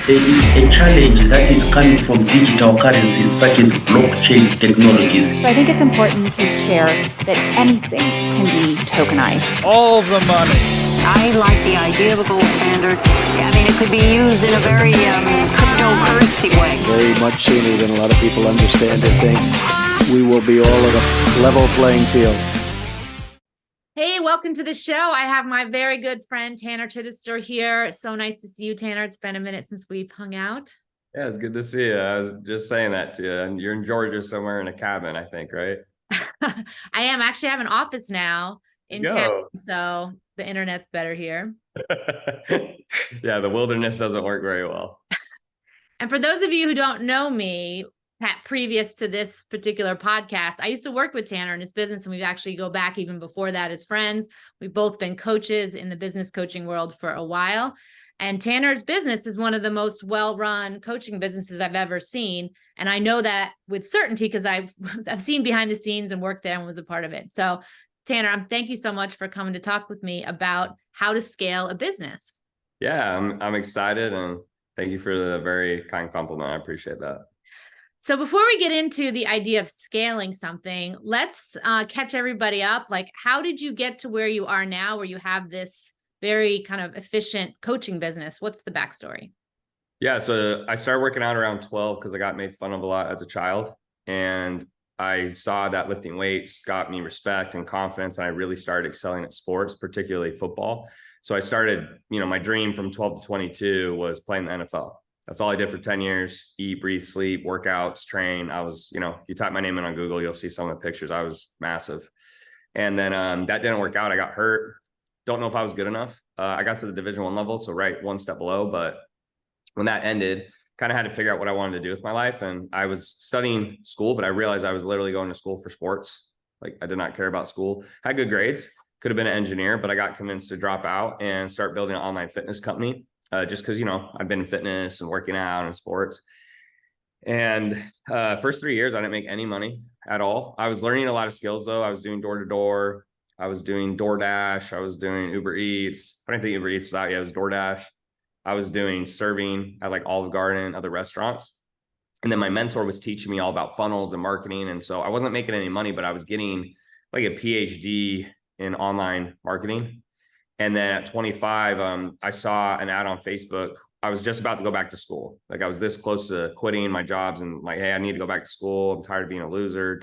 There is a challenge that is coming from digital currencies such as blockchain technologies. So I think it's important to share that anything can be tokenized. All the money. I like the idea of a gold standard. I mean, it could be used in a very cryptocurrency way. Very much sooner than a lot of people understand or think. We will be all at a level playing field. Hey, welcome to the show. I have my very good friend, Tanner Chidester here. So nice to see you, Tanner. It's been a minute since we've hung out. Yeah, it's good to see you. I was just saying that to you. And you're in Georgia somewhere in a cabin, I think, right? I am. Actually, I have an office now in town, so the internet's better here. Yeah, the wilderness doesn't work very well. And for those of you who don't know me, previous to this particular podcast, I used to work with Tanner in his business, and we've actually go back even before that as friends. We've both been coaches in the business coaching world for a while. And Tanner's business is one of the most well-run coaching businesses I've ever seen. And I know that with certainty because I've seen behind the scenes and worked there and was a part of it. So Tanner, thank you so much for coming to talk with me about how to scale a business. Yeah, I'm excited, and thank you for the very kind compliment. I appreciate that. So before we get into the idea of scaling something, let's catch everybody up. Like, how did you get to where you are now, where you have this very kind of efficient coaching business? What's the backstory? Yeah, so I started working out around 12 because I got made fun of a lot as a child. And I saw that lifting weights got me respect and confidence. And I really started excelling at sports, particularly football. So I started, my dream from 12 to 22 was playing the NFL. That's all I did for 10 years, eat, breathe, sleep, workouts, train. I was, if you type my name in on Google, you'll see some of the pictures. I was massive. And then that didn't work out. I got hurt. Don't know if I was good enough. I got to the Division I level, so right one step below. But when that ended, kind of had to figure out what I wanted to do with my life. And I was studying school, but I realized I was literally going to school for sports. Like, I did not care about school. Had good grades, could have been an engineer, but I got convinced to drop out and start building an online fitness company. Just because, I've been in fitness and working out and sports. And first 3 years, I didn't make any money at all. I was learning a lot of skills, though. I was doing door to door. I was doing DoorDash. I was doing Uber Eats. I didn't think Uber Eats was out yet. It was DoorDash. I was doing serving at like Olive Garden, other restaurants. And then my mentor was teaching me all about funnels and marketing. And so I wasn't making any money, but I was getting like a PhD in online marketing. And then at 25, I saw an ad on Facebook. I was just about to go back to school. Like, I was this close to quitting my jobs and like, hey, I need to go back to school. I'm tired of being a loser,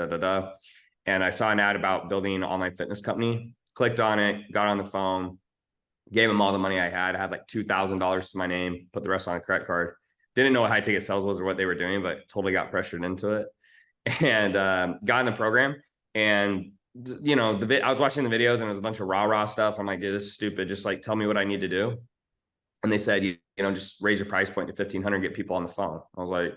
And I saw an ad about building an online fitness company, clicked on it, got on the phone, gave them all the money I had like $2,000 to my name, put the rest on a credit card. Didn't know what high ticket sales was or what they were doing, but totally got pressured into it and got in the program. And I was watching the videos and it was a bunch of rah stuff. I'm like, dude, this is stupid. Just like, tell me what I need to do. And they said, just raise your price point to 1,500, get people on the phone. I was like,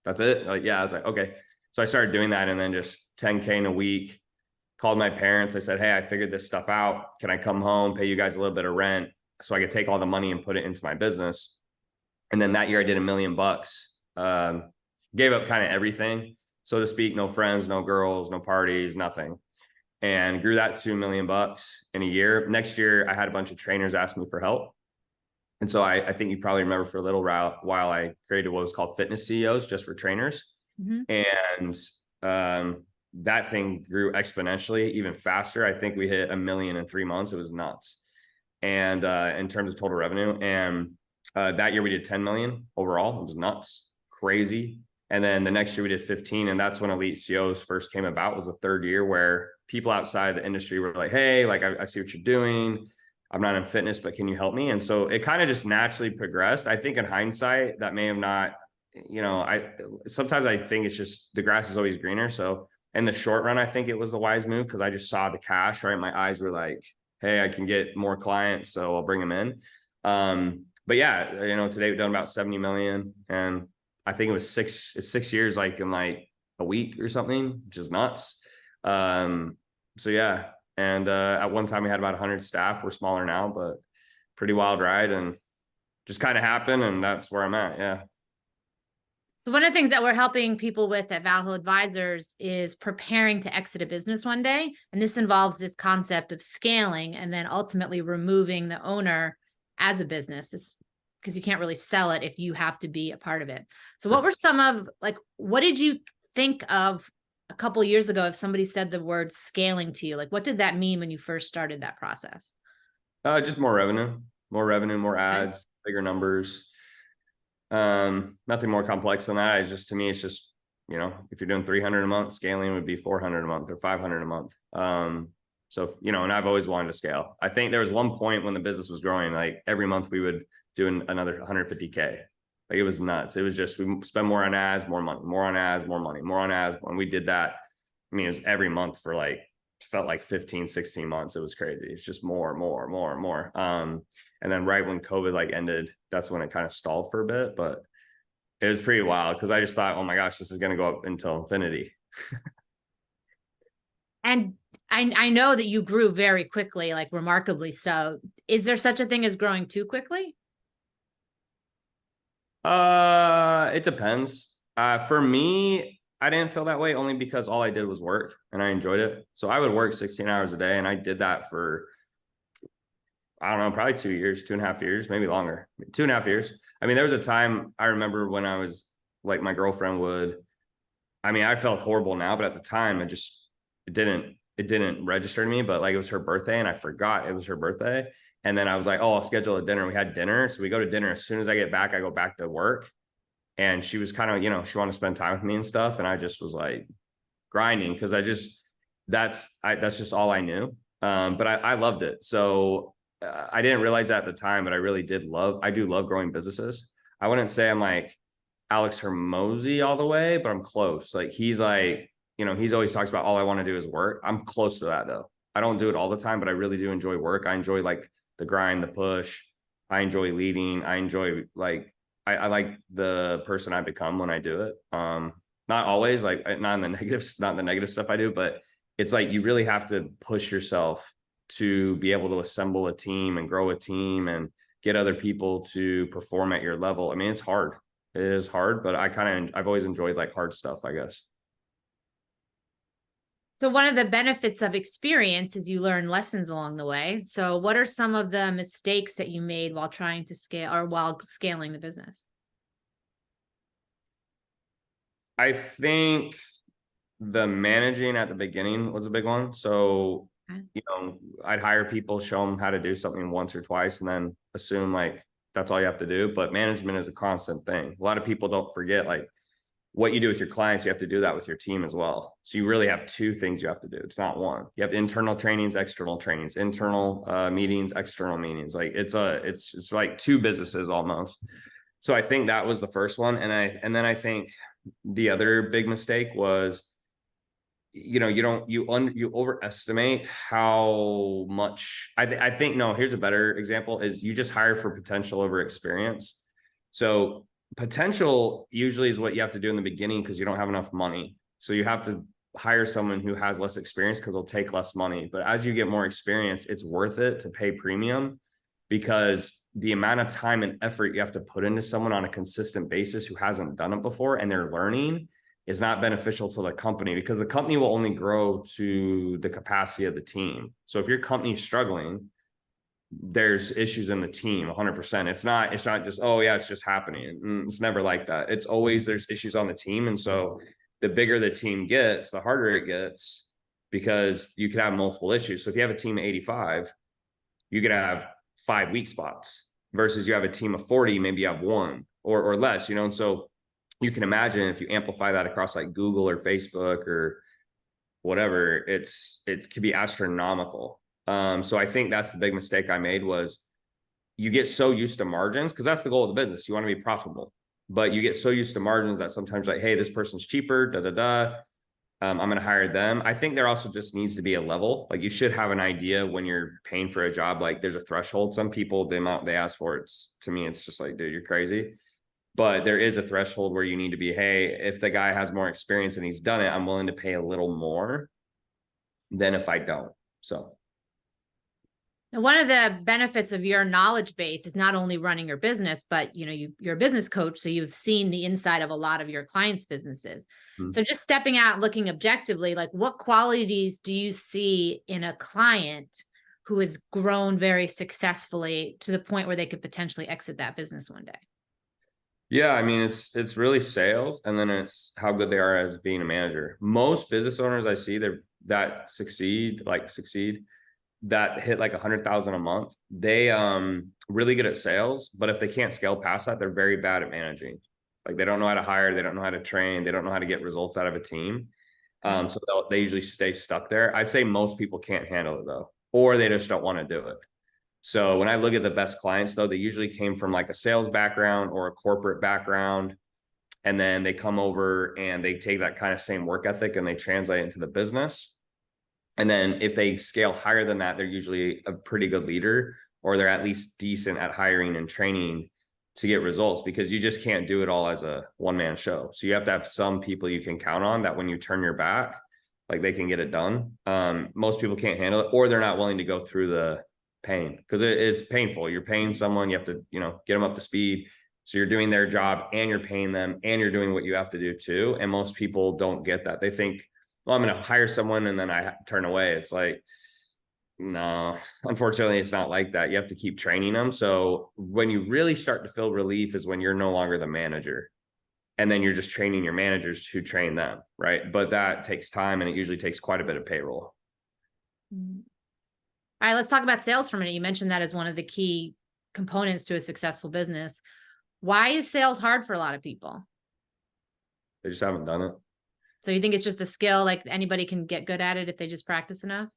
that's it? Like, yeah. I was like, okay. So I started doing that, and then just 10K in a week. Called my parents. I said, hey, I figured this stuff out. Can I come home, pay you guys a little bit of rent so I could take all the money and put it into my business? And then that year I did $1 million. Gave up kind of everything, so to speak. No friends, no girls, no parties, nothing. And grew that to $1 million in a year. Next year, I had a bunch of trainers ask me for help. And so I think you probably remember for a little while, I created what was called Fitness CEOs just for trainers. Mm-hmm. And that thing grew exponentially, even faster. I think we hit 1 million in 3 months. It was nuts. And in terms of total revenue, and that year we did 10 million overall. It was nuts, crazy. And then the next year we did 15. And that's when Elite CEOs first came about. It was the third year where people outside the industry were like, hey, like, I see what you're doing. I'm not in fitness, but can you help me? And so it kind of just naturally progressed. I think in hindsight, that may have not, sometimes I think it's just the grass is always greener. So in the short run, I think it was the wise move because I just saw the cash, right? My eyes were like, hey, I can get more clients, so I'll bring them in. But yeah, today we've done about 70 million, and I think it was 6 years, like in like a week or something, which is nuts. So yeah. And at one time we had about 100 staff. We're smaller now, but pretty wild ride, and just kind of happened. And that's where I'm at. Yeah. So one of the things that we're helping people with at Valhalla Advisors is preparing to exit a business one day. And this involves this concept of scaling and then ultimately removing the owner as a business. It's because you can't really sell it if you have to be a part of it. So what were some of, like, what did you think of a couple of years ago if somebody said the word scaling to you? Like, what did that mean when you first started that process? Just more revenue, more ads, bigger numbers. Nothing more complex than that. It's just, to me, it's just, if you're doing 300 a month, scaling would be 400 a month or 500 a month. So, and I've always wanted to scale. I think there was one point when the business was growing, like every month we would do another 150K. Like, it was nuts. It was just, we spend more on ads, more money, more on ads, more money, more on ads. When we did that, I mean, it was every month for felt like 15, 16 months. It was crazy. It's just more. And then right when COVID ended, that's when it kind of stalled for a bit, but it was pretty wild because I just thought, oh my gosh, this is going to go up until infinity. And I know that you grew very quickly, like remarkably so. Is there such a thing as growing too quickly? It depends. For me, I didn't feel that way only because all I did was work and I enjoyed it. So I would work 16 hours a day, and I did that for, I don't know, probably 2 years, 2.5 years, maybe longer, 2.5 years. I mean, there was a time I remember when I was my girlfriend would, I mean, I felt horrible now, but at the time it didn't register to me, but it was her birthday and I forgot it was her birthday. And then I was like, oh, I'll schedule a dinner. We had dinner. So we go to dinner. As soon as I get back, I go back to work. And she was kind of, she wanted to spend time with me and stuff. And I just was grinding because that's just all I knew. But I loved it. So I didn't realize that at the time, but I do love growing businesses. I wouldn't say I'm Alex Hermosi all the way, but I'm close. He's he's always talks about all I want to do is work. I'm close to that though. I don't do it all the time, but I really do enjoy work. I enjoy the grind, the push. I enjoy leading. I enjoy I like the person I become when I do it. Not always not in the negatives, not the negative stuff I do, but it's you really have to push yourself to be able to assemble a team and grow a team and get other people to perform at your level. I mean, it's hard. It is hard, but I've always enjoyed hard stuff, I guess. So one of the benefits of experience is you learn lessons along the way. So what are some of the mistakes that you made while trying to scale or while scaling the business? I think the managing at the beginning was a big one. So, I'd hire people, show them how to do something once or twice, and then assume that's all you have to do. But management is a constant thing. A lot of people don't forget, what you do with your clients, you have to do that with your team as well. So you really have two things you have to do. It's not one. You have internal trainings, external trainings, internal meetings, external meetings. It's like two businesses almost. So I think that was the first one. And then I think the other big mistake was, you overestimate how much I think, no, here's a better example is you just hire for potential over experience. So potential usually is what you have to do in the beginning because you don't have enough money. So you have to hire someone who has less experience because they'll take less money. But as you get more experience, it's worth it to pay premium because the amount of time and effort you have to put into someone on a consistent basis who hasn't done it before and they're learning is not beneficial to the company because the company will only grow to the capacity of the team. So if your company is struggling, there's issues in the team 100%. It's not just, oh yeah, it's just happening. It's never like that. It's always there's issues on the team. And so the bigger the team gets, the harder it gets because you could have multiple issues. So if you have a team of 85, you could have 5 weak spots versus you have a team of 40, maybe you have one or less, And so you can imagine if you amplify that across Google or Facebook or whatever, it could be astronomical. So I think that's the big mistake I made was you get so used to margins because that's the goal of the business. You want to be profitable, but you get so used to margins that sometimes hey, this person's cheaper, I'm going to hire them. I think there also just needs to be a level. You should have an idea when you're paying for a job, there's a threshold. Some people, the amount they ask for, to me, it's just dude, you're crazy. But there is a threshold where you need to be, hey, if the guy has more experience and he's done it, I'm willing to pay a little more than if I don't. So. Now, one of the benefits of your knowledge base is not only running your business, but you're a business coach, so you've seen the inside of a lot of your clients' businesses. Mm-hmm. So just stepping out, looking objectively, what qualities do you see in a client who has grown very successfully to the point where they could potentially exit that business one day? Yeah, I mean, it's really sales, and then it's how good they are as being a manager. Most business owners I see that succeed, that hit like 100,000 a month, they really good at sales, but if they can't scale past that, they're very bad at managing. Like they don't know how to hire, they don't know how to train, they don't know how to get results out of a team. So they usually stay stuck there. I'd say most people can't handle it though, or they just don't want to do it. So when I look at the best clients though, they usually came from like a sales background or a corporate background. And then they come over and they take that kind of same work ethic and they translate it into the business. And then if they scale higher than that, they're usually a pretty good leader, or they're at least decent at hiring and training to get results, because you just can't do it all as a one-man show. So you have to have some people you can count on that when you turn your back, like they can get it done. Most people can't handle it, or they're not willing to go through the pain, because it's painful. You're paying someone, you have to, get them up to speed. So you're doing their job and you're paying them and you're doing what you have to do too. And most people don't get that. They think, well, I'm going to hire someone and then I turn away. It's like, no, unfortunately, it's not like that. You have to keep training them. So when you really start to feel relief is when you're no longer the manager. And then you're just training your managers to train them, right? But that takes time, and it usually takes quite a bit of payroll. All right, let's talk about sales for a minute. You mentioned that as one of the key components to a successful business. Why is sales hard for a lot of people? They just haven't done it. So you think it's just a skill, like anybody can get good at it if they just practice enough?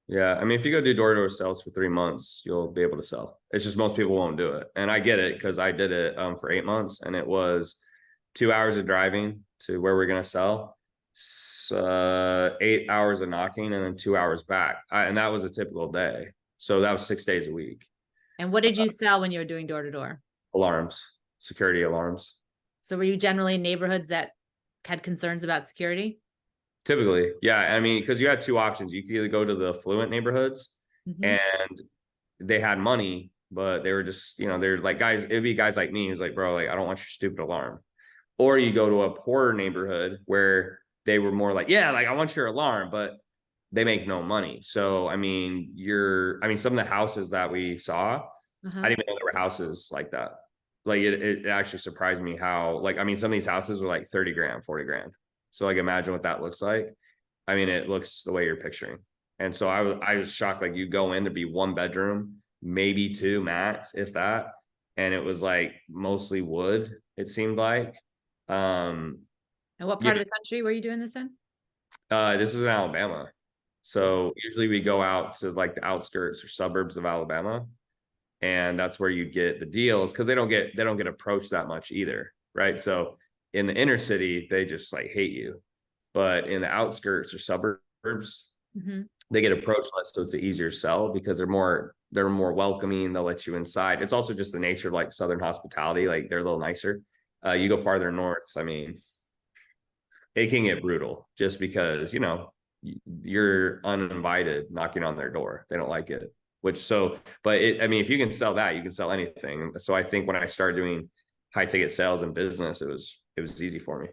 Yeah. I mean, if you go do door-to-door sales for 3 months, you'll be able to sell. It's just most people won't do it. And I get it, because I did it for 8 months, and it was 2 hours of driving to where we're going to sell, 8 hours of knocking, and then 2 hours back. And that was a typical day. So that was 6 days a week. And what did you sell when you were doing door to door? Alarms, security alarms. So were you generally in neighborhoods that had concerns about security? Typically, yeah. I mean, because you had two options. You could either go to the affluent neighborhoods, and they had money, but they were just, they're like guys, it'd be guys like me who's like, bro, like, I don't want your stupid alarm. Or you go to a poorer neighborhood where they were more like, yeah, like, I want your alarm, but they make no money. So, I mean, some of the houses that we saw, I didn't even know there were houses like that. Like it actually surprised me how, like, I mean, some of these houses were like 30 grand, 40 grand. So like, imagine what that looks like. I mean, it looks the way you're picturing. And so I was shocked. Like, you go in to be 1 bedroom, maybe 2 max, if that. And it was like mostly wood, it seemed like. And what part of the country were you doing this in? This was in Alabama. So usually we go out to like the outskirts or suburbs of Alabama. And that's where you get the deals, because they don't get approached that much either. Right. So in the inner city, they just like hate you. But in the outskirts or suburbs, they get approached less, so it's an easier sell because they're more welcoming. They'll let you inside. It's also just the nature of like Southern hospitality. Like, they're a little nicer. You go farther north, I mean, it can get brutal just because, you're uninvited knocking on their door. They don't like it. If you can sell that, you can sell anything. So I think when I started doing high ticket sales and business, it was easy for me.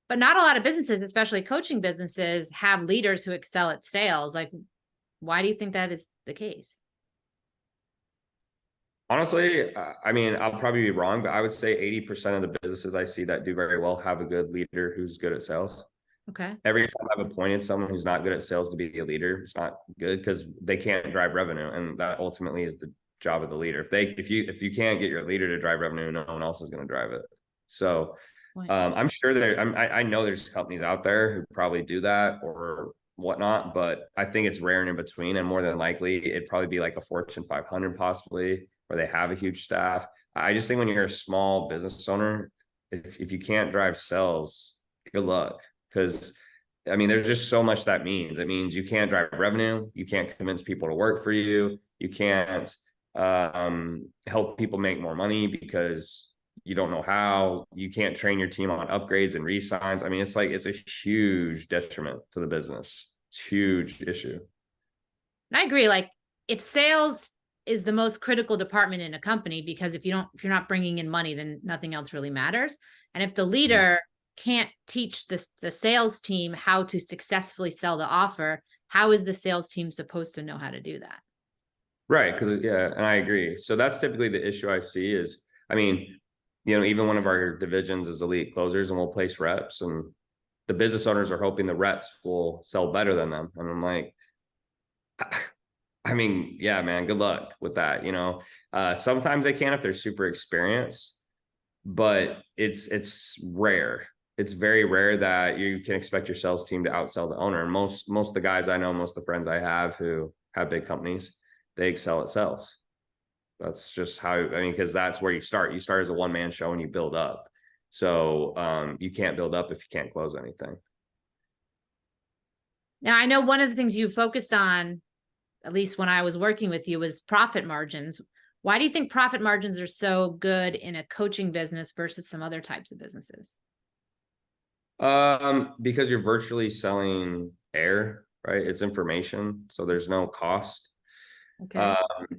But not a lot of businesses, especially coaching businesses, have leaders who excel at sales. Like, why do you think that is the case? Honestly, I mean, I'll probably be wrong, but I would say 80% of the businesses I see that do very well have a good leader who's good at sales. Okay. Every time I've appointed someone who's not good at sales to be a leader, it's not good, because they can't drive revenue, and that ultimately is the job of the leader. If you can't get your leader to drive revenue, no one else is going to drive it. So I'm sure I know there's companies out there who probably do that or whatnot, but I think it's rare and in between, and more than likely it'd probably be like a Fortune 500 possibly, where they have a huge staff. I just think when you're a small business owner, if you can't drive sales, good luck. Because I mean, there's just so much that means. It means you can't drive revenue. You can't convince people to work for you. You can't help people make more money because you don't know how. You can't train your team on upgrades and re-signs. I mean, it's a huge detriment to the business. It's a huge issue. And I agree. Like, if sales is the most critical department in a company, because if you're not bringing in money, then nothing else really matters. And if the leader can't teach the sales team how to successfully sell the offer, how is the sales team supposed to know how to do that? Right. Because, yeah, and I agree. So that's typically the issue I see is, I mean, even one of our divisions is elite closers, and we'll place reps, and the business owners are hoping the reps will sell better than them. And I'm like, I mean, yeah, man, good luck with that. Sometimes they can if they're super experienced, but it's rare. It's very rare that you can expect your sales team to outsell the owner. And most of the guys I know, most of the friends I have who have big companies, they excel at sales. That's just how, because that's where you start. You start as a one-man show and you build up. So you can't build up if you can't close anything. Now, I know one of the things you focused on, at least when I was working with you, was profit margins. Why do you think profit margins are so good in a coaching business versus some other types of businesses? Because you're virtually selling air, right? It's information, so there's no cost. Okay.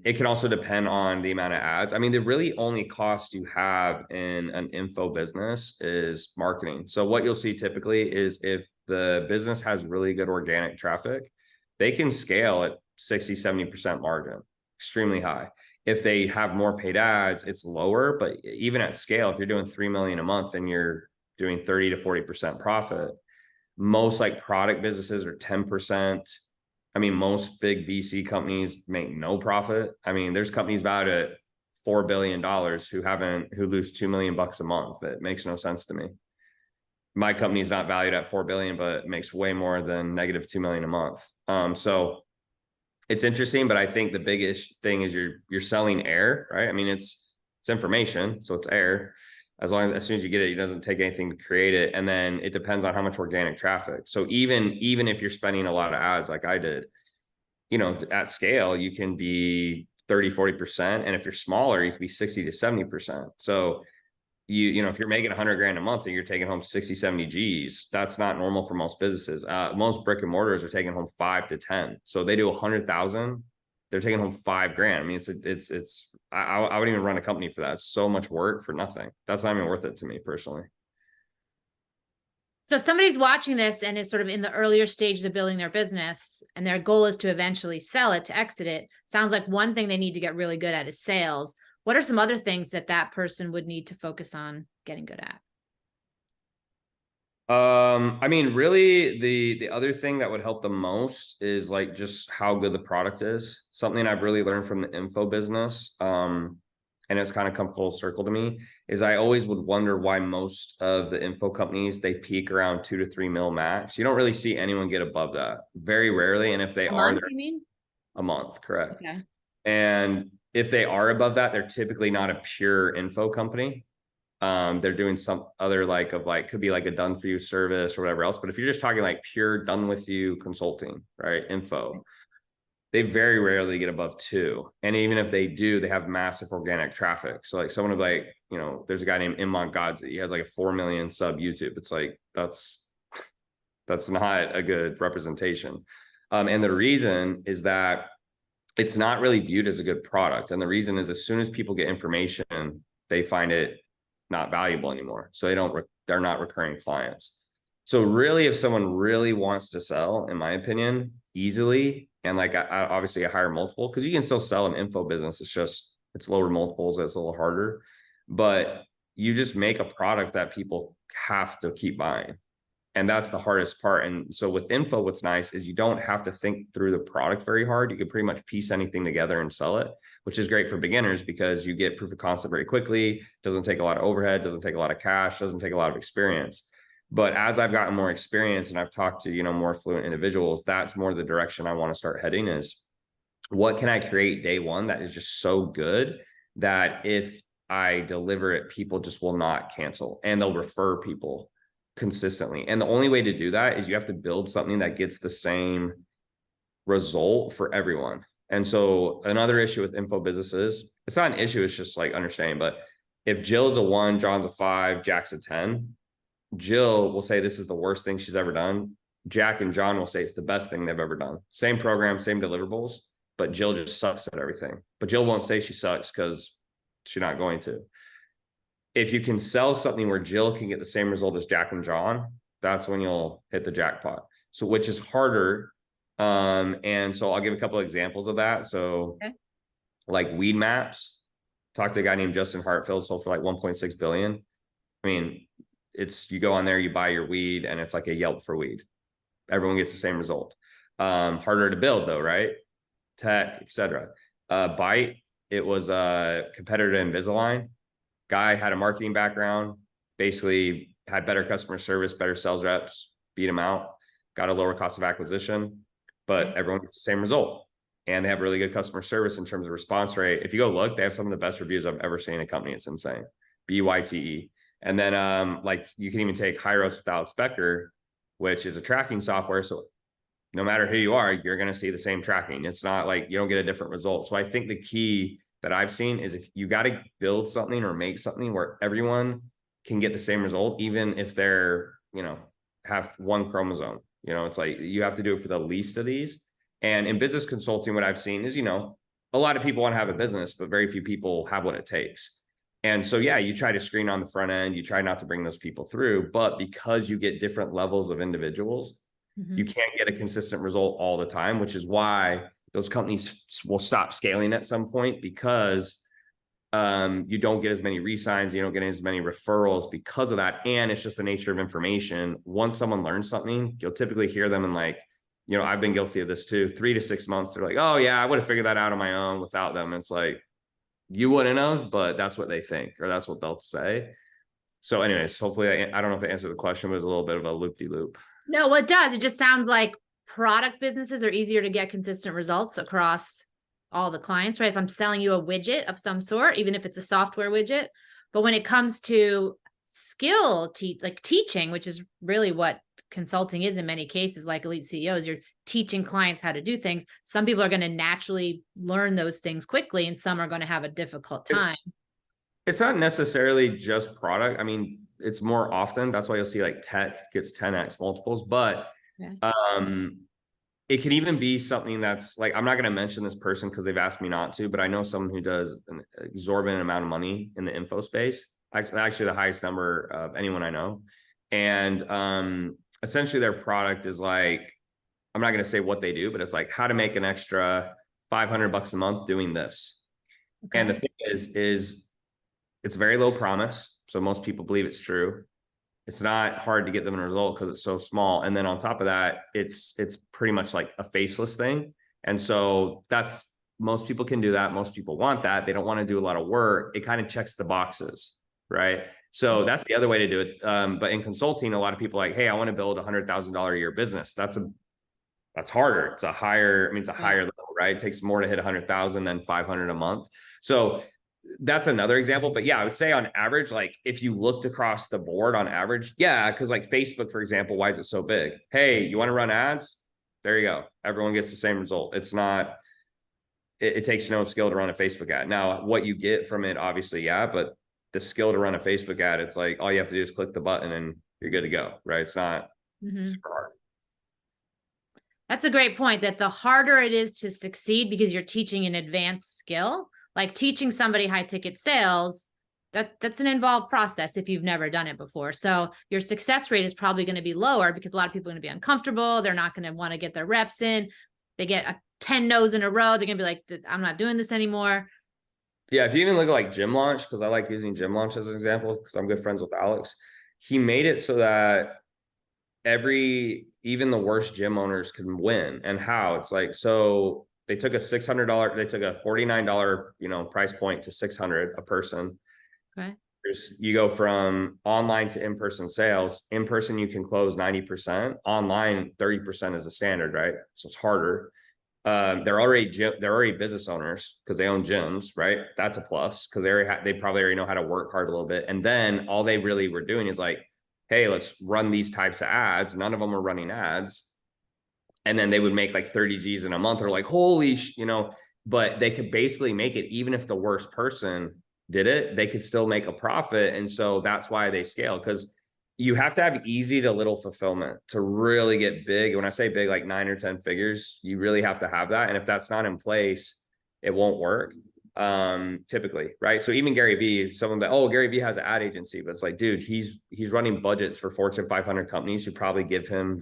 It can also depend on the amount of ads. I mean, the really only cost you have in an info business is marketing. So what you'll see typically is if the business has really good organic traffic, they can scale at 60-70% margin, extremely high. If they have more paid ads, it's lower, but even at scale, if you're doing 3 million a month and you're doing 30 to 40% profit, most like product businesses are 10%. I mean, most big VC companies make no profit. I mean, there's companies valued at $4 billion who lose $2 million a month. It makes no sense to me. My company is not valued at 4 billion, but makes way more than negative 2 million a month. So it's interesting, but I think the biggest thing is you're selling air, right? I mean, it's information, so it's air. As soon as you get it, it doesn't take anything to create it. And then it depends on how much organic traffic. So even if you're spending a lot of ads like I did, at scale, you can be 30-40%. And if you're smaller, you can be 60 to 70%. So if you're making 100 grand a month and you're taking home 60-70 G's, that's not normal for most businesses. Most brick and mortars are taking home 5 to 10. So they do 100,000, they're taking home 5 grand. I mean, I wouldn't even run a company for that. It's so much work for nothing. That's not even worth it to me personally. So if somebody's watching this and is sort of in the earlier stages of building their business and their goal is to eventually sell it, to exit it, sounds like one thing they need to get really good at is sales. What are some other things that person would need to focus on getting good at? I mean, really the other thing that would help the most is like just how good the product is. Something I've really learned from the info business, and it's kind of come full circle to me, is I always would wonder why most of the info companies, they peak around 2 to 3 mil max. You don't really see anyone get above that, very rarely. And if they are, you mean? A month, correct. Okay. And if they are above that, they're typically not a pure info company. They're doing some other could be like a done for you service or whatever else. But if you're just talking like pure done with you consulting, right? Info, they very rarely get above 2. And even if they do, they have massive organic traffic. So like someone would there's a guy named Imparts. He has like a 4 million sub YouTube. It's like, that's not a good representation. And the reason is that it's not really viewed as a good product. And the reason is as soon as people get information, they find it not valuable anymore. So they're not recurring clients. So really, if someone really wants to sell, in my opinion, easily, and obviously a higher multiple, because you can still sell an info business. It's lower multiples. It's a little harder, but you just make a product that people have to keep buying. And that's the hardest part. And so with info, what's nice is you don't have to think through the product very hard. You can pretty much piece anything together and sell it, which is great for beginners because you get proof of concept very quickly. Doesn't take a lot of overhead, doesn't take a lot of cash, doesn't take a lot of experience. But as I've gotten more experience and I've talked to, more fluent individuals, that's more the direction I want to start heading is what can I create day one that is just so good that if I deliver it, people just will not cancel and they'll refer people consistently. And the only way to do that is you have to build something that gets the same result for everyone. And so another issue with info businesses, it's not an issue, it's just like understanding. But if Jill's a 1, John's a 5, Jack's a 10, Jill will say this is the worst thing she's ever done. Jack and John will say it's the best thing they've ever done. Same program, same deliverables, but Jill just sucks at everything. But Jill won't say she sucks because she's not going to. If you can sell something where Jill can get the same result as Jack and John, that's when you'll hit the jackpot. So which is harder And so I'll give a couple of examples of that. So Okay. like weed maps, talked to a guy named Justin Hartfield, sold for like 1.6 billion. I mean, you go on there, you buy your weed, and it's like a Yelp for weed. Everyone gets the same result. Harder to build though, right? Tech, etc. Byte, it was a competitor to Invisalign. Guy had a marketing background, basically had better customer service, better sales reps, beat them out, got a lower cost of acquisition, but everyone gets the same result. And they have really good customer service in terms of response rate. If you go look, they have some of the best reviews I've ever seen in a company. It's insane. BYTE. And then like you can even take Hyros without Specker, which is a tracking software. So no matter who you are, you're going to see the same tracking. It's not like you don't get a different result. So I think the key that I've seen is if you got to build something or make something where everyone can get the same result, even if they're, have one chromosome, it's like you have to do it for the least of these. And in business consulting, what I've seen is, a lot of people want to have a business, but very few people have what it takes. And so, yeah, you try to screen on the front end, you try not to bring those people through, but because you get different levels of individuals, you can't get a consistent result all the time, which is why those companies will stop scaling at some point, because you don't get as many re-signs, you don't get as many referrals because of that. And it's just the nature of information. Once someone learns something, you'll typically hear them in like, I've been guilty of this too, 3 to 6 months. They're like, oh yeah, I would have figured that out on my own without them. It's like, you wouldn't have, but that's what they think, or that's what they'll say. So anyways, hopefully I don't know if I answered the question, but it was a little bit of a loop-de-loop. No, what does, it just sounds like product businesses are easier to get consistent results across all the clients, right? If I'm selling you a widget of some sort, even if it's a software widget, but when it comes to skill, like teaching, which is really what consulting is in many cases, like Elite CEOs, you're teaching clients how to do things. Some people are going to naturally learn those things quickly, and some are going to have a difficult time. It's not necessarily just product. I mean, it's more often, that's why you'll see like tech gets 10x multiples, but it can even be something that's like, I'm not going to mention this person because they've asked me not to, but I know someone who does an exorbitant amount of money in the info space. Actually the highest number of anyone I know. And essentially their product is like, I'm not going to say what they do, but it's like how to make an extra $500 a month doing this. Okay. And the thing is it's very low promise. So most people believe it's true. It's not hard to get them a result because it's so small. And then on top of that, it's pretty much like a faceless thing. And so most people can do that. Most people want that. They don't want to do a lot of work. It kind of checks the boxes, right? So that's the other way to do it. But in consulting, a lot of people are like, hey, I want to build $100,000 a year business. That's harder. It's a higher level, right? It takes more to hit 100,000 than 500 a month. So that's another example. But yeah, I would say on average, like if you looked across the board on average, yeah, because like Facebook, for example, why is it so big? Hey, you want to run ads? There you go. Everyone gets the same result. It's not, it takes no skill to run a Facebook ad. Now, what you get from it, obviously, yeah, but the skill to run a Facebook ad, it's like all you have to do is click the button and you're good to go, right? It's not super hard. That's a great point, that the harder it is to succeed because you're teaching an advanced skill. Like teaching somebody high ticket sales, that's an involved process if you've never done it before. So your success rate is probably going to be lower because a lot of people are going to be uncomfortable. They're not going to want to get their reps in. They get 10 no's in a row. They're going to be like, I'm not doing this anymore. Yeah. If you even look at like Gym Launch, because I like using Gym Launch as an example, because I'm good friends with Alex. He made it so that even the worst gym owners can win. And how? It's like, so they took a $49, price point to $600 a person. Okay. You go from online to in-person sales. In person, you can close 90%. Online, 30% is the standard, right? So it's harder. They're already business owners because they own gyms, right? That's a plus because they probably already know how to work hard a little bit. And then all they really were doing is like, hey, let's run these types of ads. None of them were running ads. And then they would make like 30 G's in a month, or like, holy, but they could basically make it, even if the worst person did it, they could still make a profit. And so that's why they scale, because you have to have easy to little fulfillment to really get big. When I say big, like 9 or 10 figures, you really have to have that. And if that's not in place, it won't work. Typically, right? So even Gary Vee, Gary Vee has an ad agency, but it's like, dude, he's running budgets for Fortune 500 companies who probably give him,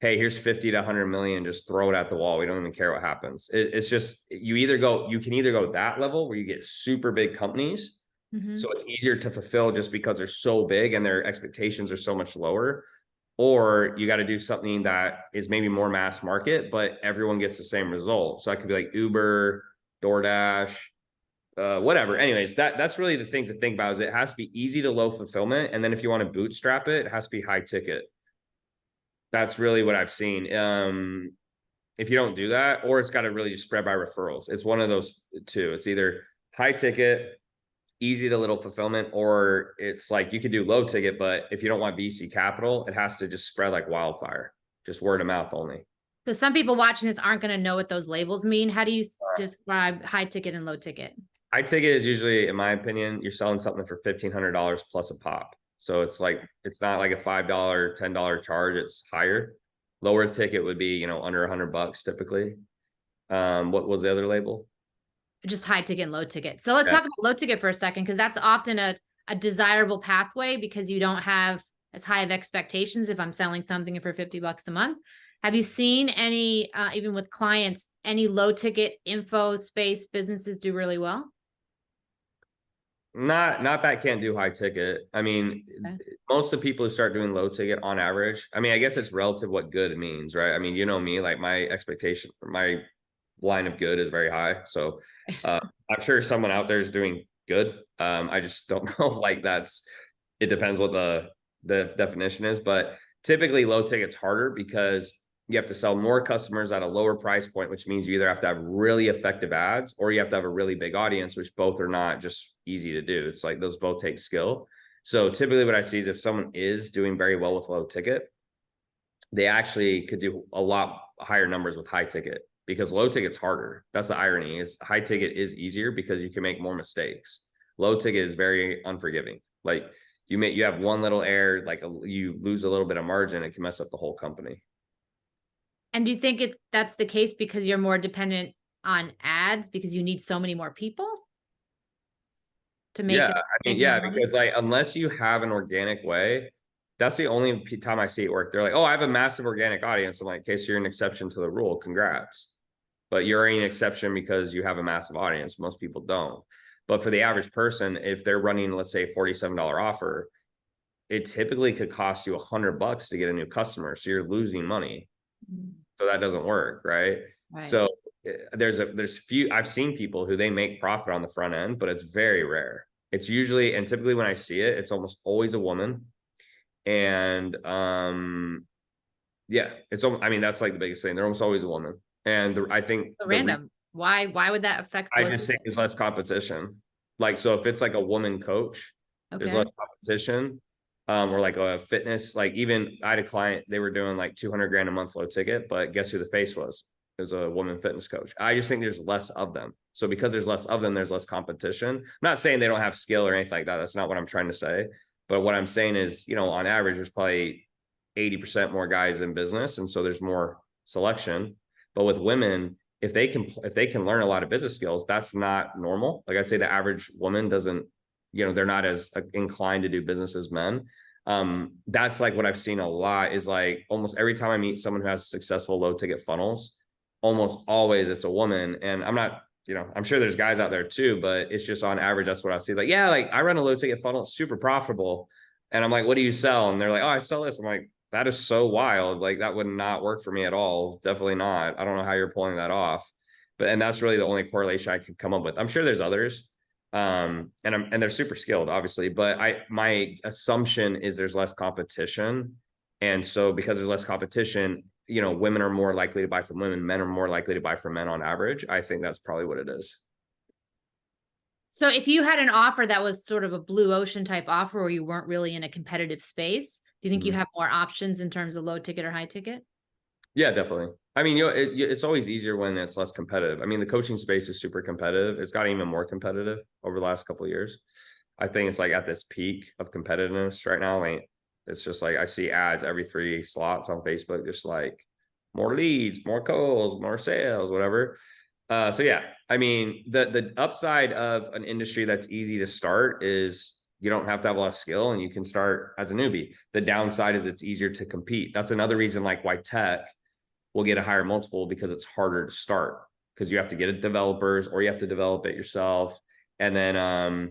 hey, here's 50 to 100 million, just throw it at the wall. We don't even care what happens. It's just, you can either go that level where you get super big companies. So it's easier to fulfill just because they're so big and their expectations are so much lower. Or you got to do something that is maybe more mass market, but everyone gets the same result. So that could be like Uber, DoorDash, whatever. Anyways, that's really the things to think about, is it has to be easy to low fulfillment. And then if you want to bootstrap it, it has to be high ticket. That's really what I've seen. If you don't do that, or it's got to really just spread by referrals. It's one of those two. It's either high ticket, easy to little fulfillment, or it's like you could do low ticket, but if you don't want VC capital, it has to just spread like wildfire, just word of mouth only. So some people watching this aren't going to know what those labels mean. How do you describe high ticket and low ticket? High ticket is usually, in my opinion, you're selling something for $1,500 plus a pop. So it's like, it's not like a $5, $10 charge. It's higher. Lower ticket would be, under $100 typically. What was the other label? Just high ticket and low ticket. So let's talk about low ticket for a second, because that's often a desirable pathway because you don't have as high of expectations if I'm selling something for $50 a month. Have you seen any, even with clients, any low ticket info space businesses do really well? Not that can't do high ticket. I mean, most of the people who start doing low ticket on average, I mean, I guess it's relative what good means, right? I mean, you know me, like my expectation, my line of good is very high. So I'm sure someone out there is doing good. I just don't know, like it depends what the definition is, but typically low ticket's harder because you have to sell more customers at a lower price point, which means you either have to have really effective ads or you have to have a really big audience, which both are not just easy to do. It's like those both take skill. So typically what I see is if someone is doing very well with low ticket, they actually could do a lot higher numbers with high ticket, because low ticket's harder. That's the irony, is high ticket is easier because you can make more mistakes. Low ticket is very unforgiving. Like you have one little error, like you lose a little bit of margin, it can mess up the whole company. And do you think that's the case because you're more dependent on ads because you need so many more people to make it? Because like unless you have an organic way, that's the only time I see it work. They're like, oh, I have a massive organic audience. I'm like, okay, so you're an exception to the rule. Congrats. But you're an exception because you have a massive audience. Most people don't. But for the average person, if they're running, let's say, a $47 offer, it typically could cost you $100 to get a new customer. So you're losing money. So that doesn't work, right? So there's few, I've seen people who they make profit on the front end, but it's very rare. It's usually, and typically when I see it, it's almost always a woman. And it's, I mean, that's like the biggest thing. They're almost always a woman. And I think so random. Why would that affect? I just think there's less competition. Like, so if it's like a woman coach, there's less competition. Or like a fitness, like even I had a client, they were doing like 200 grand a month low ticket, but guess who the face was? It was a woman fitness coach. I just think there's less of them. So because there's less of them, there's less competition. I'm not saying they don't have skill or anything like that. That's not what I'm trying to say. But what I'm saying is, on average, there's probably 80% more guys in business. And so there's more selection. But with women, if they can learn a lot of business skills, that's not normal. Like I say, the average woman doesn't, they're not as inclined to do business as men. That's like what I've seen a lot, is like almost every time I meet someone who has successful low ticket funnels, almost always it's a woman. And I'm not, I'm sure there's guys out there too, but it's just on average, that's what I see. Like, yeah, like I run a low ticket funnel, it's super profitable. And I'm like, what do you sell? And they're like, oh, I sell this. I'm like, that is so wild. Like that would not work for me at all. Definitely not. I don't know how you're pulling that off. And that's really the only correlation I could come up with. I'm sure there's others. And they're super skilled, obviously, but my assumption is there's less competition. And so because there's less competition, women are more likely to buy from women, men are more likely to buy from men on average. I think that's probably what it is. So if you had an offer that was sort of a blue ocean type offer where you weren't really in a competitive space, do you think you have more options in terms of low ticket or high ticket? Yeah, definitely. I mean, it's always easier when it's less competitive. I mean, the coaching space is super competitive. It's gotten even more competitive over the last couple of years. I think it's like at this peak of competitiveness right now. Like, it's just like I see ads every 3 slots on Facebook, just like more leads, more calls, more sales, whatever. So yeah, I mean, the upside of an industry that's easy to start is you don't have to have a lot of skill and you can start as a newbie. The downside is it's easier to compete. That's another reason like why tech will get a higher multiple, because it's harder to start, because you have to get it developers or you have to develop it yourself. And then,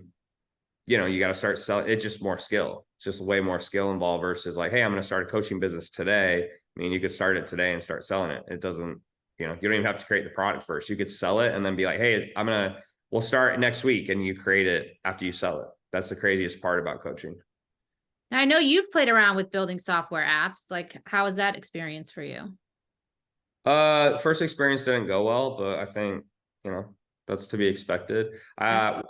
you know, you got to start selling. It's just more skill. It's just way more skill involved versus like, hey, I'm going to start a coaching business today. I mean, you could start it today and start selling it. It doesn't, you know, you don't even have to create the product first. You could sell it and then be like, hey, we'll start next week, and you create it after you sell it. That's the craziest part about coaching. Now, I know you've played around with building software apps. Like, how was that experience for you? First experience didn't go well, but I think, you know, that's to be expected. I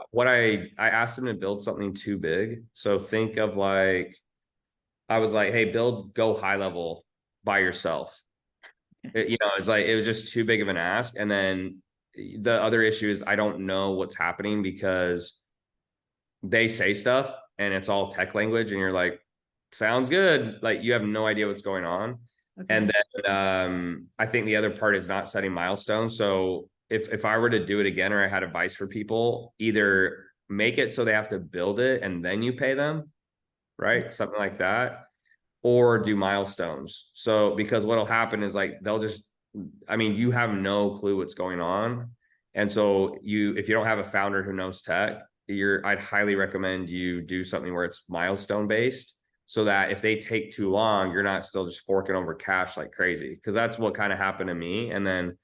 asked him to build something too big. So think of like, I was like, hey, go high level by yourself. You know, it's like, it was just too big of an ask. And then the other issue is I don't know what's happening, because they say stuff and it's all tech language and you're like, sounds good. Like, you have no idea what's going on. Okay. And then I think the other part is not setting milestones. So if I were to do it again, or I had advice for people, either make it so they have to build it and then you pay them, right? Something like that, or do milestones. So, because what'll happen is like, you have no clue what's going on. And so if you don't have a founder who knows tech, I'd highly recommend you do something where it's milestone based, so that if they take too long, you're not still just forking over cash like crazy. Because that's what kind of happened to me. And then,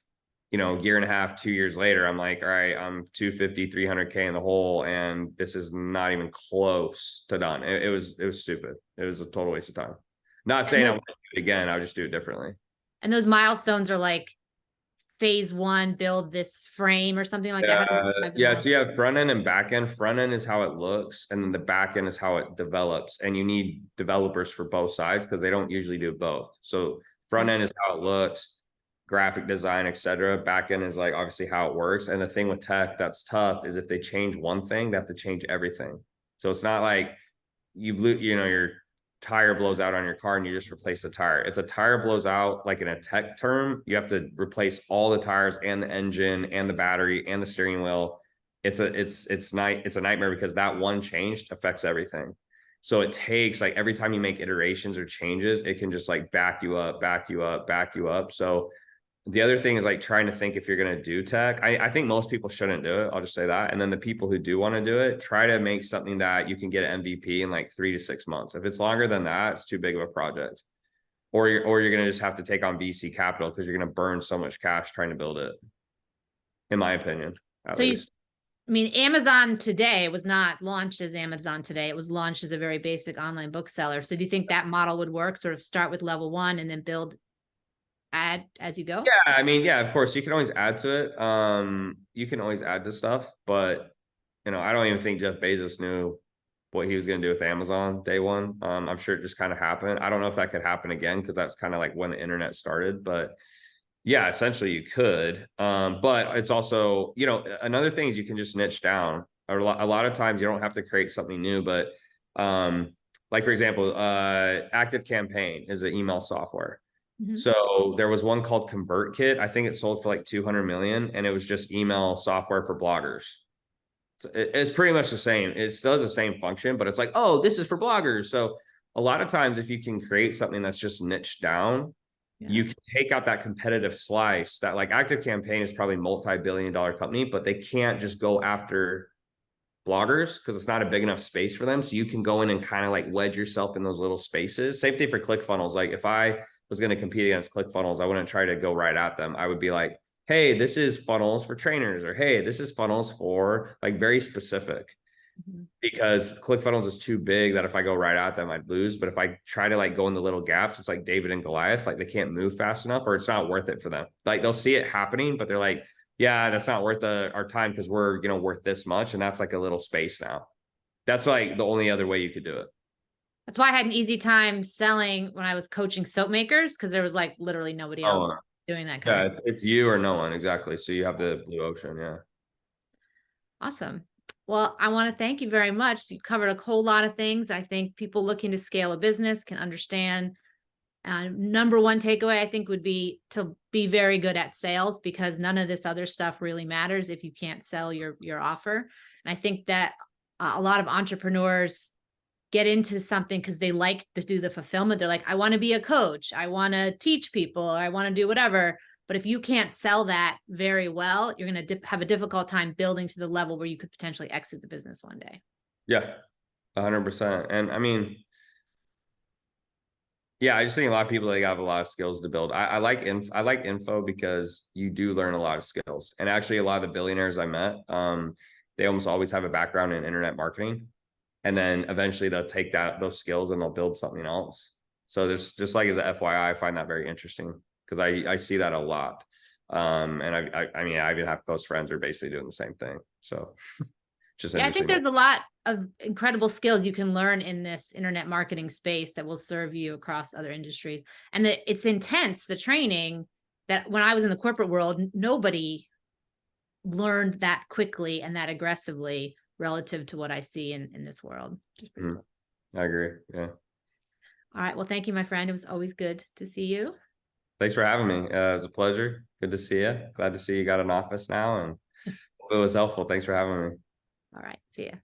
you know, year and a half, 2 years later, I'm like, all right, I'm 250, 300K in the hole, and this is not even close to done. It was stupid. It was a total waste of time. Not saying I want to do it again. I'll just do it differently. And those milestones are like phase 1, build this frame or something like that. Yeah. So you have front end and back end. Front end is how it looks, and then the back end is how it develops. And you need developers for both sides, because they don't usually do both. So front end is how it looks, graphic design, etc. Back end is like obviously how it works. And the thing with tech that's tough is if they change one thing, they have to change everything. So it's not like your tire blows out on your car and you just replace the tire. If the tire blows out, like in a tech term, you have to replace all the tires and the engine and the battery and the steering wheel. It's a nightmare, because that one change affects everything. So it takes, like, every time you make iterations or changes, it can just like back you up. So the other thing is like trying to think, if you're going to do tech, I think most people shouldn't do it. I'll just say that. And then the people who do want to do it, try to make something that you can get an MVP in like 3 to 6 months. If it's longer than that, it's too big of a project. Or you're going to just have to take on VC capital, because you're going to burn so much cash trying to build it, in my opinion. Amazon today was not launched as Amazon today. It was launched as a very basic online bookseller. So do you think that model would work? Sort of start with level 1 and then add as you go? Yeah, of course you can always add to it. You can always add to stuff, but I don't even think Jeff Bezos knew what he was going to do with Amazon day one. I'm sure it just kind of happened. I don't know if that could happen again, because that's kind of like when the internet started, but yeah, essentially you could. But it's also, another thing is you can just niche down. A lot of times you don't have to create something new, but like for example, Active Campaign is an email software. Mm-hmm. So there was one called ConvertKit. I think it sold for like 200 million, and it was just email software for bloggers. So it's pretty much the same. It still has the same function, but it's like, oh, this is for bloggers. So a lot of times if you can create something that's just niched down, you can take out that competitive slice. That, like, Active Campaign is probably multi-billion-dollar company, but they can't just go after bloggers because it's not a big enough space for them. So you can go in and kind of like wedge yourself in those little spaces. Same thing for ClickFunnels. Like if I was going to compete against ClickFunnels, I wouldn't try to go right at them. I would be like, hey, this is funnels for trainers, or hey, this is funnels for, like, very specific. Mm-hmm. Because ClickFunnels is too big that if I go right at them, I'd lose. But if I try to like go in the little gaps, it's like David and Goliath. Like they can't move fast enough, or it's not worth it for them. Like they'll see it happening, but they're like, yeah, that's not worth our time, because we're, worth this much. And that's like a little space now. That's like the only other way you could do it. That's why I had an easy time selling when I was coaching soap makers, because there was like literally nobody else doing that kind of. It's you or no one. Exactly. So you have the blue ocean. Yeah. Awesome. Well, I want to thank you very much. You covered a whole lot of things. I think people looking to scale a business can understand. Number one takeaway, I think, would be to be very good at sales, because none of this other stuff really matters if you can't sell your offer. And I think that a lot of entrepreneurs get into something because they like to do the fulfillment. They're like, I want to be a coach. I want to teach people, or I want to do whatever. But if you can't sell that very well, you're going to have a difficult time building to the level where you could potentially exit the business one day. Yeah, 100%. And I mean, yeah, I just think a lot of people, they have a lot of skills to build. I like info because you do learn a lot of skills. And actually, a lot of the billionaires I met, they almost always have a background in internet marketing. And then eventually they'll take those skills and they'll build something else. So there's just like, as a FYI, I find that very interesting because I see that a lot. And I mean, I even have close friends who are basically doing the same thing. So just I think there's a lot of incredible skills you can learn in this internet marketing space that will serve you across other industries. And it's intense, the training, that when I was in the corporate world, nobody learned that quickly and that aggressively relative to what I see in this world. I agree. Yeah. All right. Well, thank you, my friend. It was always good to see you. Thanks for having me. It was a pleasure. Good to see you. Glad to see you got an office now, and it was helpful. Thanks for having me. All right. See ya.